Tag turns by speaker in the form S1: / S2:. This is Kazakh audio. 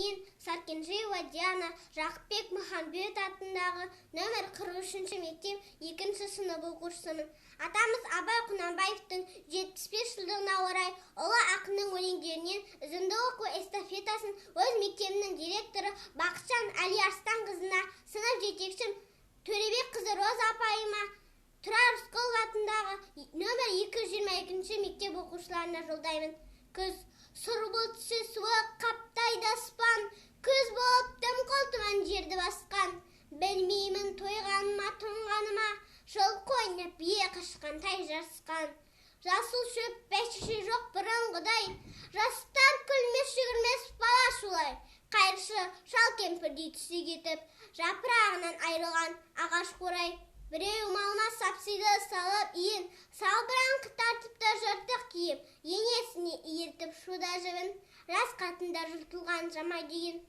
S1: Мен Саркенжеева Диана Жақыпбек Махамбет атындағы нөмір 43-ші мектеп 2-ші сынып оқушысымын. Атамыз Абай Құнанбаевтың 75 жылдығына орай ұлы ақынның өлеңдерінен үзінді оқу эстафетасын өз мектебінің директоры Бақытжан Әлиарстан қызына, сынып жетекшім Төребек қызы Роза апайыма, Тұрар Рысқұлов атындағы нөмір 222-ші мектеп оқушыларына жолдаймын. Күз сұр бұлтшы суық қаптайды аспан, күз болып тым қолтыман жерді басқан. Білмеймін тойғаныма тоңғаныма, жол қойнап бие қашқан тай жарысқан. Жасыл шөп бәйшеше жоқ бұрынғыдай, жастар күлмес жүгірмес бала шулай. Қайыршы шал кемпірдей түсі кетіп, жапырағынан айрылған ағаш қурай. Біреу малына сапсиды салып иін, салбыран тартыпты жыртық киіп, енесіне иіртіп шуда жібін, жас қатындар жыртылған жамай деген.